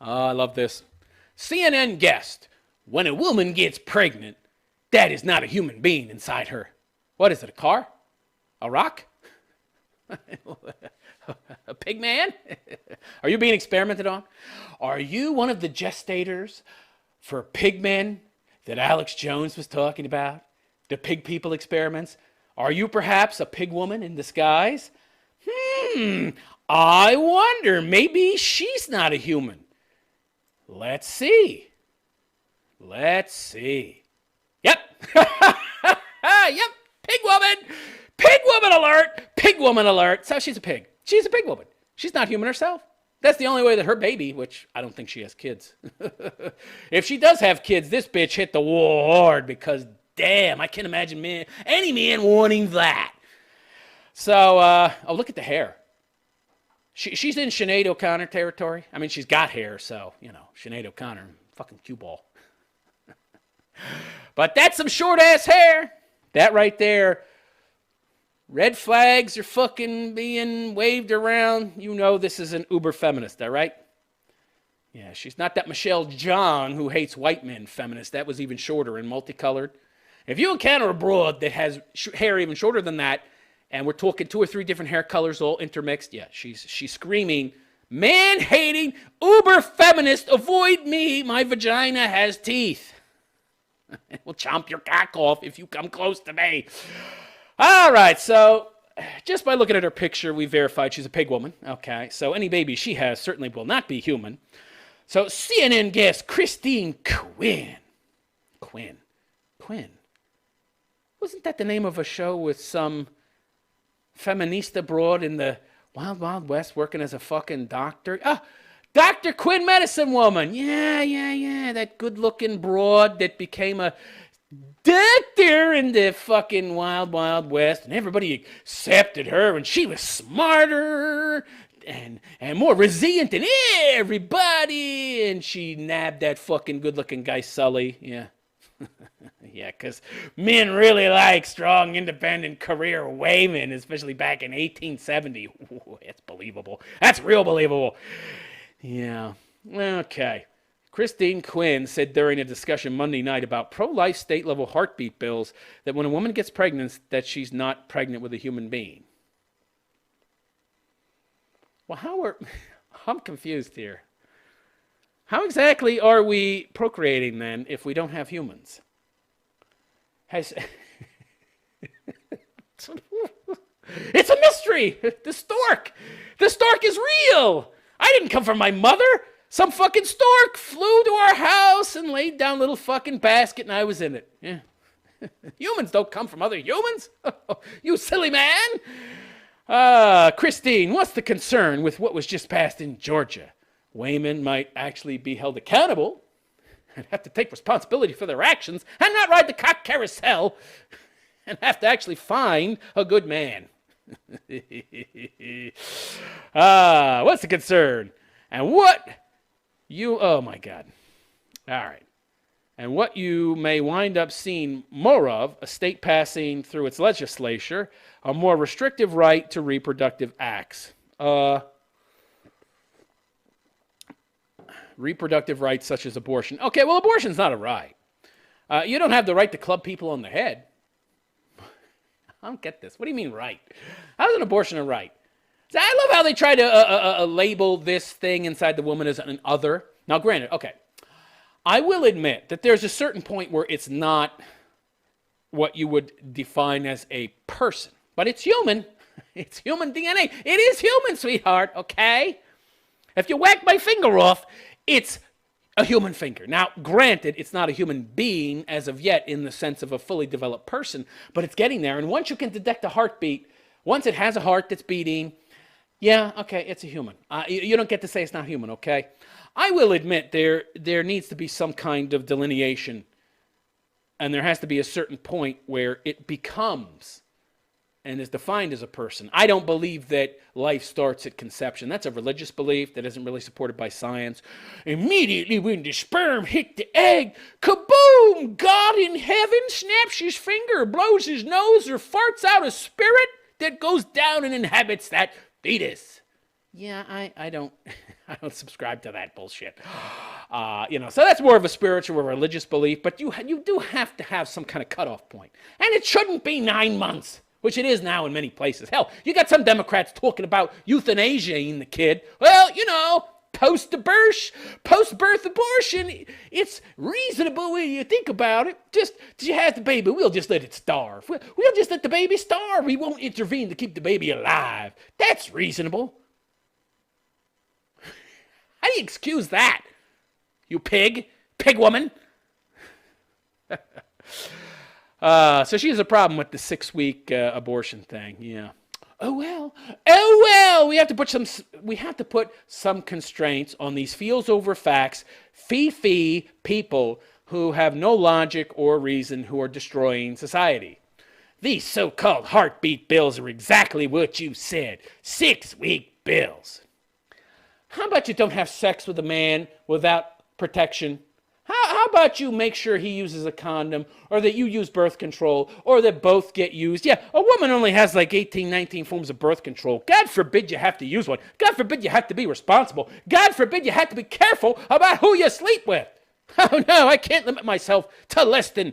I love this. CNN guest, when a woman gets pregnant, that is not a human being inside her. What is it, a car? A rock? A pig man? Are you being experimented on? Are you one of the gestators for pig men that Alex Jones was talking about? The pig people experiments? Are you perhaps a pig woman in disguise? I wonder, maybe she's not a human. Let's see. Let's see. Yep. Yep. Pig woman. Pig woman alert. Pig woman alert. So she's a pig. She's a pig woman. She's not human herself. That's the only way that her baby, which I don't think she has kids. If she does have kids, this bitch hit the wall hard because, damn, I can't imagine any man wanting that. So, look at the hair. She's in Sinead O'Connor territory. I mean, she's got hair, so, Sinead O'Connor, fucking cue ball. But that's some short-ass hair. That right there. Red flags are fucking being waved around. You know this is an uber feminist, all right? Yeah, she's not that Michelle John who hates white men feminist. That was even shorter and multicolored. If you encounter a broad that has hair even shorter than that, and we're talking 2 or 3 different hair colors all intermixed, yeah, she's screaming, man-hating, uber-feminist, avoid me, my vagina has teeth. We'll chomp your cock off if you come close to me. All right, so just by looking at her picture, we verified she's a pig woman. Okay, so any baby she has certainly will not be human. So CNN guest Christine Quinn. Quinn. Wasn't that the name of a show with some feminista broad in the Wild Wild West working as a fucking doctor? Dr. Quinn Medicine Woman. Yeah. That good-looking broad that became a doctor in the fucking Wild Wild West. And everybody accepted her, and she was smarter and more resilient than everybody. And she nabbed that fucking good-looking guy, Sully. Yeah. Yeah, because men really like strong, independent career women, especially back in 1870. Ooh, that's believable. That's real believable. Yeah. Okay. Christine Quinn said during a discussion Monday night about pro-life state-level heartbeat bills that when a woman gets pregnant, that she's not pregnant with a human being. Well, I'm confused here. How exactly are we procreating then if we don't have humans? It's a mystery. The stork is real. I didn't come from my mother. Some fucking stork flew to our house and laid down a little fucking basket, and I was in it. Yeah. Humans don't come from other humans. You silly man. Christine, what's the concern with what was just passed in Georgia? Women might actually be held accountable and have to take responsibility for their actions and not ride the cock carousel and have to actually find a good man. What's the concern? And oh my God. All right. And what you may wind up seeing more of, a state passing through its legislature, a more restrictive right to reproductive acts. Reproductive rights such as abortion. Okay, well, abortion's not a right. You don't have the right to club people on the head. I don't get this. What do you mean right? How's an abortion a right? See, I love how they try to label this thing inside the woman as an other. Now, granted, okay, I will admit that there's a certain point where it's not what you would define as a person, but it's human. It's human DNA. It is human, sweetheart, okay? If you whack my finger off, it's a human finger. Now, granted, it's not a human being as of yet in the sense of a fully developed person, but it's getting there. And once you can detect a heartbeat, once it has a heart that's beating, yeah, okay, it's a human. You don't get to say it's not human, okay? I will admit there needs to be some kind of delineation, and there has to be a certain point where it becomes and is defined as a person. I don't believe that life starts at conception. That's a religious belief that isn't really supported by science. Immediately when the sperm hit the egg, kaboom! God in heaven snaps his finger, blows his nose, or farts out a spirit that goes down and inhabits that fetus. Yeah, I don't I don't subscribe to that bullshit. So that's more of a spiritual or religious belief, but you do have to have some kind of cutoff point. And it shouldn't be 9 months, which it is now in many places. Hell, you got some Democrats talking about euthanasia-ing the kid. Well, post-birth abortion, it's reasonable when you think about it. Just you have the baby, we'll just let it starve. We'll just let the baby starve. We won't intervene to keep the baby alive. That's reasonable. How do you excuse that? You pig woman. So she has a problem with the 6-week abortion thing. Yeah. Oh well. We have to put some constraints on these feels over facts, fee people who have no logic or reason, who are destroying society. These so-called heartbeat bills are exactly what you said. 6-week bills. How about you don't have sex with a man without protection? How about you make sure he uses a condom, or that you use birth control, or that both get used? Yeah, a woman only has like 18, 19 forms of birth control. God forbid you have to use one. God forbid you have to be responsible. God forbid you have to be careful about who you sleep with. Oh no, I can't limit myself to less than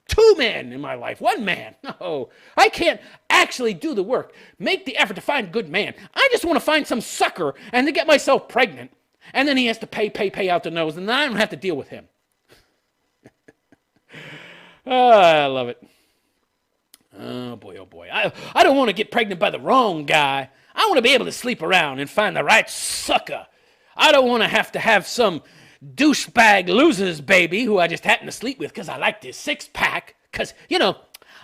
2 men in my life. 1 man. No, I can't actually do the work. Make the effort to find a good man. I just want to find some sucker and to get myself pregnant. And then he has to pay out the nose, and then I don't have to deal with him. Oh, I love it. Oh boy. I don't want to get pregnant by the wrong guy. I want to be able to sleep around and find the right sucker. I don't want to have some douchebag loses baby who I just happen to sleep with because I like this 6-pack. Because,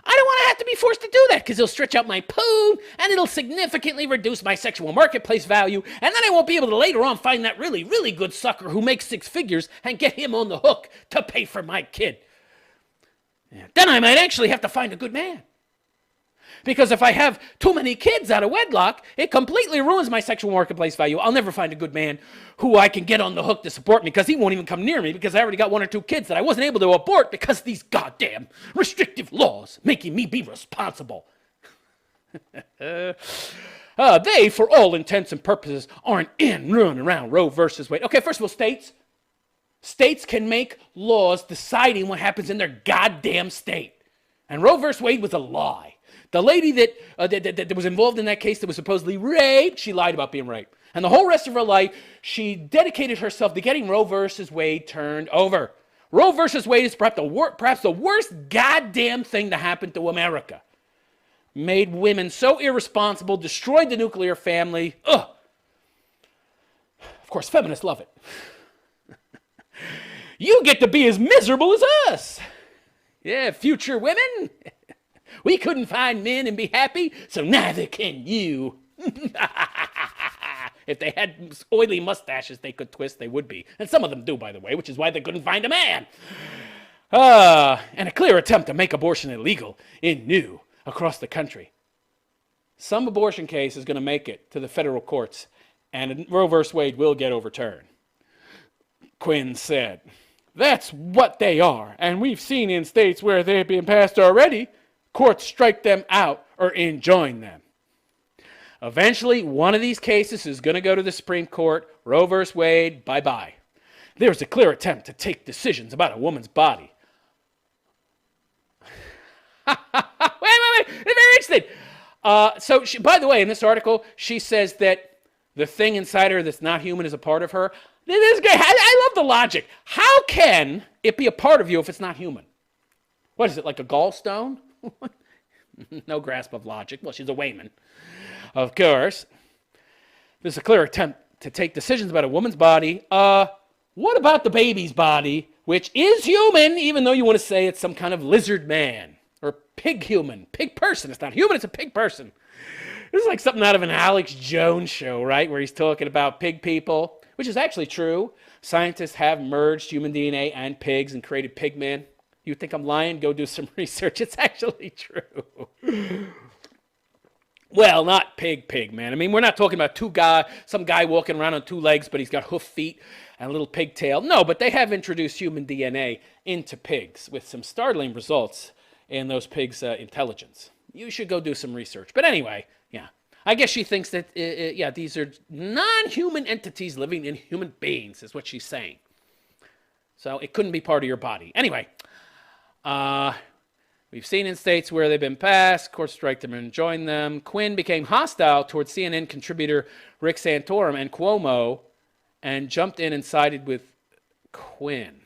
I don't want to have to be forced to do that because it'll stretch out my poon and it'll significantly reduce my sexual marketplace value. And then I won't be able to later on find that really, really good sucker who makes 6 figures and get him on the hook to pay for my kid. Yeah. Then I might actually have to find a good man. Because if I have too many kids out of wedlock, it completely ruins my sexual marketplace value. I'll never find a good man who I can get on the hook to support me because he won't even come near me because I already got 1 or 2 kids that I wasn't able to abort because of these goddamn restrictive laws making me be responsible. They, for all intents and purposes, aren't running around Roe versus Wade. Okay, first of all, states can make laws deciding what happens in their goddamn state. And Roe versus Wade was a lie. The lady that was involved in that case that was supposedly raped, she lied about being raped. And the whole rest of her life, she dedicated herself to getting Roe versus Wade turned over. Roe versus Wade is perhaps the worst goddamn thing to happen to America. Made women so irresponsible, destroyed the nuclear family. Ugh. Of course, feminists love it. You get to be as miserable as us. Yeah, future women. We couldn't find men and be happy, so neither can you. If they had oily mustaches they could twist, they would be. And some of them do, by the way, which is why they couldn't find a man. And a clear attempt to make abortion illegal across the country. Some abortion case is going to make it to the federal courts, and Roe v. Wade will get overturned. Quinn said, "That's what they are, and we've seen in states where they've been passed already, courts strike them out or enjoin them. Eventually, one of these cases is going to go to the Supreme Court. Roe v. Wade, bye-bye. There's a clear attempt to take decisions about a woman's body." Wait. It's very interesting. So, by the way, in this article, she says that the thing inside her that's not human is a part of her. This is great. I love the logic. How can it be a part of you if it's not human? What is it, like a gallstone? No grasp of logic. Well, she's a Wayman. Of course. There's a clear attempt to take decisions about a woman's body. What about the baby's body, which is human, even though you want to say it's some kind of lizard man or pig human, pig person? It's not human, it's a pig person. This is like something out of an Alex Jones show, right, where he's talking about pig people, which is actually true. Scientists have merged human DNA and pigs and created pig men. You think I'm lying? Go do some research. It's actually true. Well, not pig, man. I mean, we're not talking about some guy walking around on 2 legs, but he's got hoof feet and a little pigtail. No, but they have introduced human DNA into pigs with some startling results in those pigs' intelligence. You should go do some research. But anyway, yeah. I guess she thinks that, yeah, these are non-human entities living in human beings, is what she's saying. So it couldn't be part of your body. Anyway, we've seen in states where they've been passed, courts strike them and join them. Quinn became hostile towards CNN contributor Rick Santorum and Cuomo and jumped in and sided with Quinn.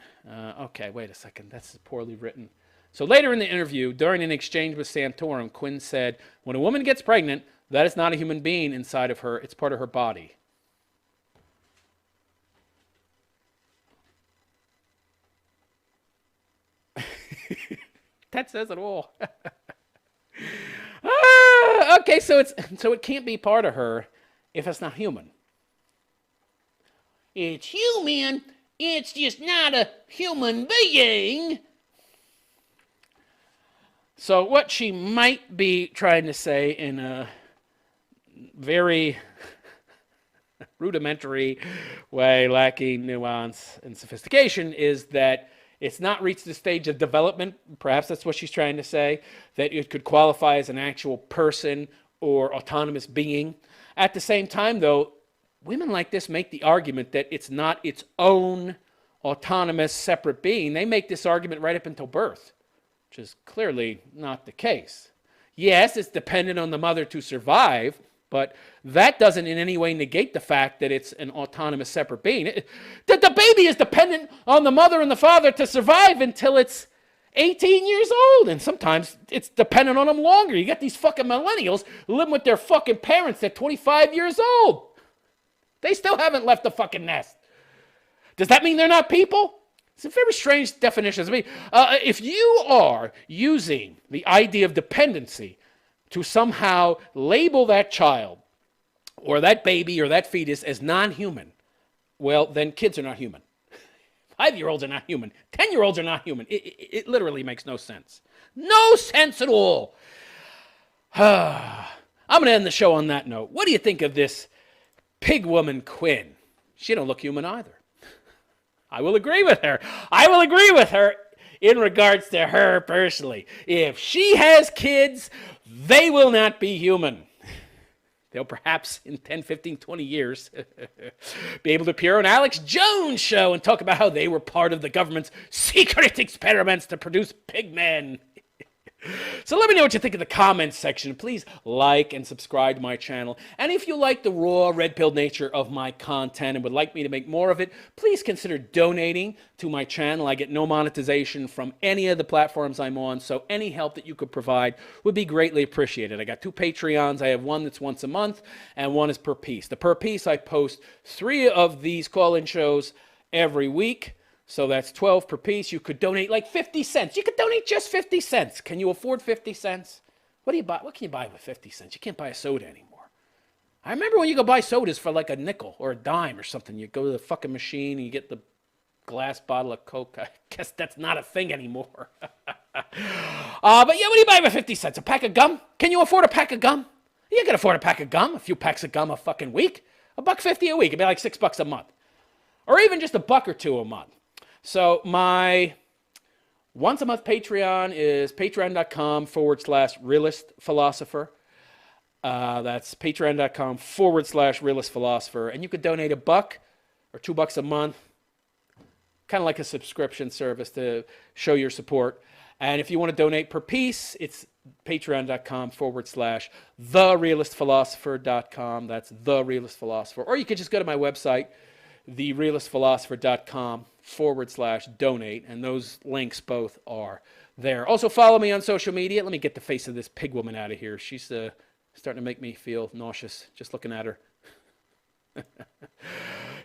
Okay, wait a second. That's poorly written. So later in the interview, during an exchange with Santorum, Quinn said, when a woman gets pregnant, that is not a human being inside of her. It's part of her body. That says it all. Okay, so it can't be part of her if it's not human. It's human. It's just not a human being. So what she might be trying to say in a very rudimentary way, lacking nuance and sophistication, is that it's not reached the stage of development, perhaps that's what she's trying to say, that it could qualify as an actual person or autonomous being. At the same time, though, women like this make the argument that it's not its own autonomous separate being. They make this argument right up until birth, which is clearly not the case. Yes, it's dependent on the mother to survive, but that doesn't in any way negate the fact that it's an autonomous separate being. The baby is dependent on the mother and the father to survive until it's 18 years old. And sometimes it's dependent on them longer. You got these fucking millennials living with their fucking parents at 25 years old. They still haven't left the fucking nest. Does that mean they're not people? It's a very strange definition. If you are using the idea of dependency to somehow label that child or that baby or that fetus as non-human, well, then kids are not human. 5-year-olds are not human. 10-year-olds are not human. It literally makes no sense. No sense at all. I'm going to end the show on that note. What do you think of this pig woman Quinn? She don't look human either. I will agree with her. I will agree with her in regards to her personally. If she has kids, they will not be human. They'll perhaps in 10, 15, 20 years be able to appear on Alex Jones' show and talk about how they were part of the government's secret experiments to produce pig men. So let me know what you think in the comments section. Please like and subscribe to my channel. And if you like the raw, red-pilled nature of my content and would like me to make more of it, please consider donating to my channel. I get no monetization from any of the platforms I'm on, so any help that you could provide would be greatly appreciated. I got 2 Patreons. I have one that's once a month, and one is per piece. The per piece, I post 3 of these call-in shows every week. So that's 12 per piece. You could donate like 50 cents. You could donate just 50 cents. Can you afford 50 cents? What do you buy? What can you buy with 50 cents? You can't buy a soda anymore. I remember when you go buy sodas for like a nickel or a dime or something. You go to the fucking machine and you get the glass bottle of Coke. I guess that's not a thing anymore. But yeah, what do you buy with 50 cents? A pack of gum? Can you afford a pack of gum? You can afford a pack of gum. A few packs of gum a fucking week. $1.50 a week. It'd be like $6 a month. Or even just $1 or $2 a month. So my once a month Patreon is patreon.com/realistphilosopher. That's patreon.com/realistphilosopher. And you could donate $1 or $2 a month, kind of like a subscription service to show your support. And if you want to donate per piece, it's patreon.com/therealistphilosopher.com. That's therealistphilosopher. Or you could just go to my website, therealistphilosopher.com/donate, and those links both are there. Also, follow me on social media. Let me get the face of this pig woman out of here. She's starting to make me feel nauseous just looking at her.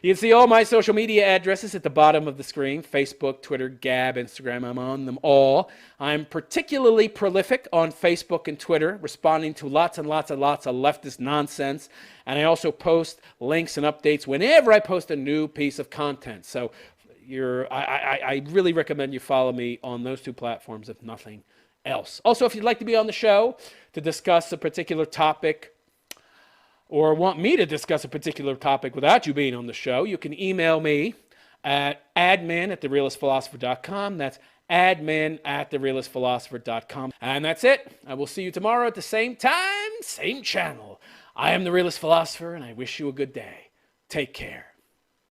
You can see all my social media addresses at the bottom of the screen: Facebook, Twitter, Gab, Instagram. I'm on them all. I'm particularly prolific on Facebook and Twitter, responding to lots and lots and lots of leftist nonsense. And I also post links and updates whenever I post a new piece of content. So I really recommend you follow me on those 2 platforms, if nothing else. Also, if you'd like to be on the show to discuss a particular topic, or want me to discuss a particular topic without you being on the show, you can email me at admin@therealistphilosopher.com. That's admin@therealistphilosopher.com. And that's it. I will see you tomorrow at the same time, same channel. I am the realist philosopher, and I wish you a good day. Take care.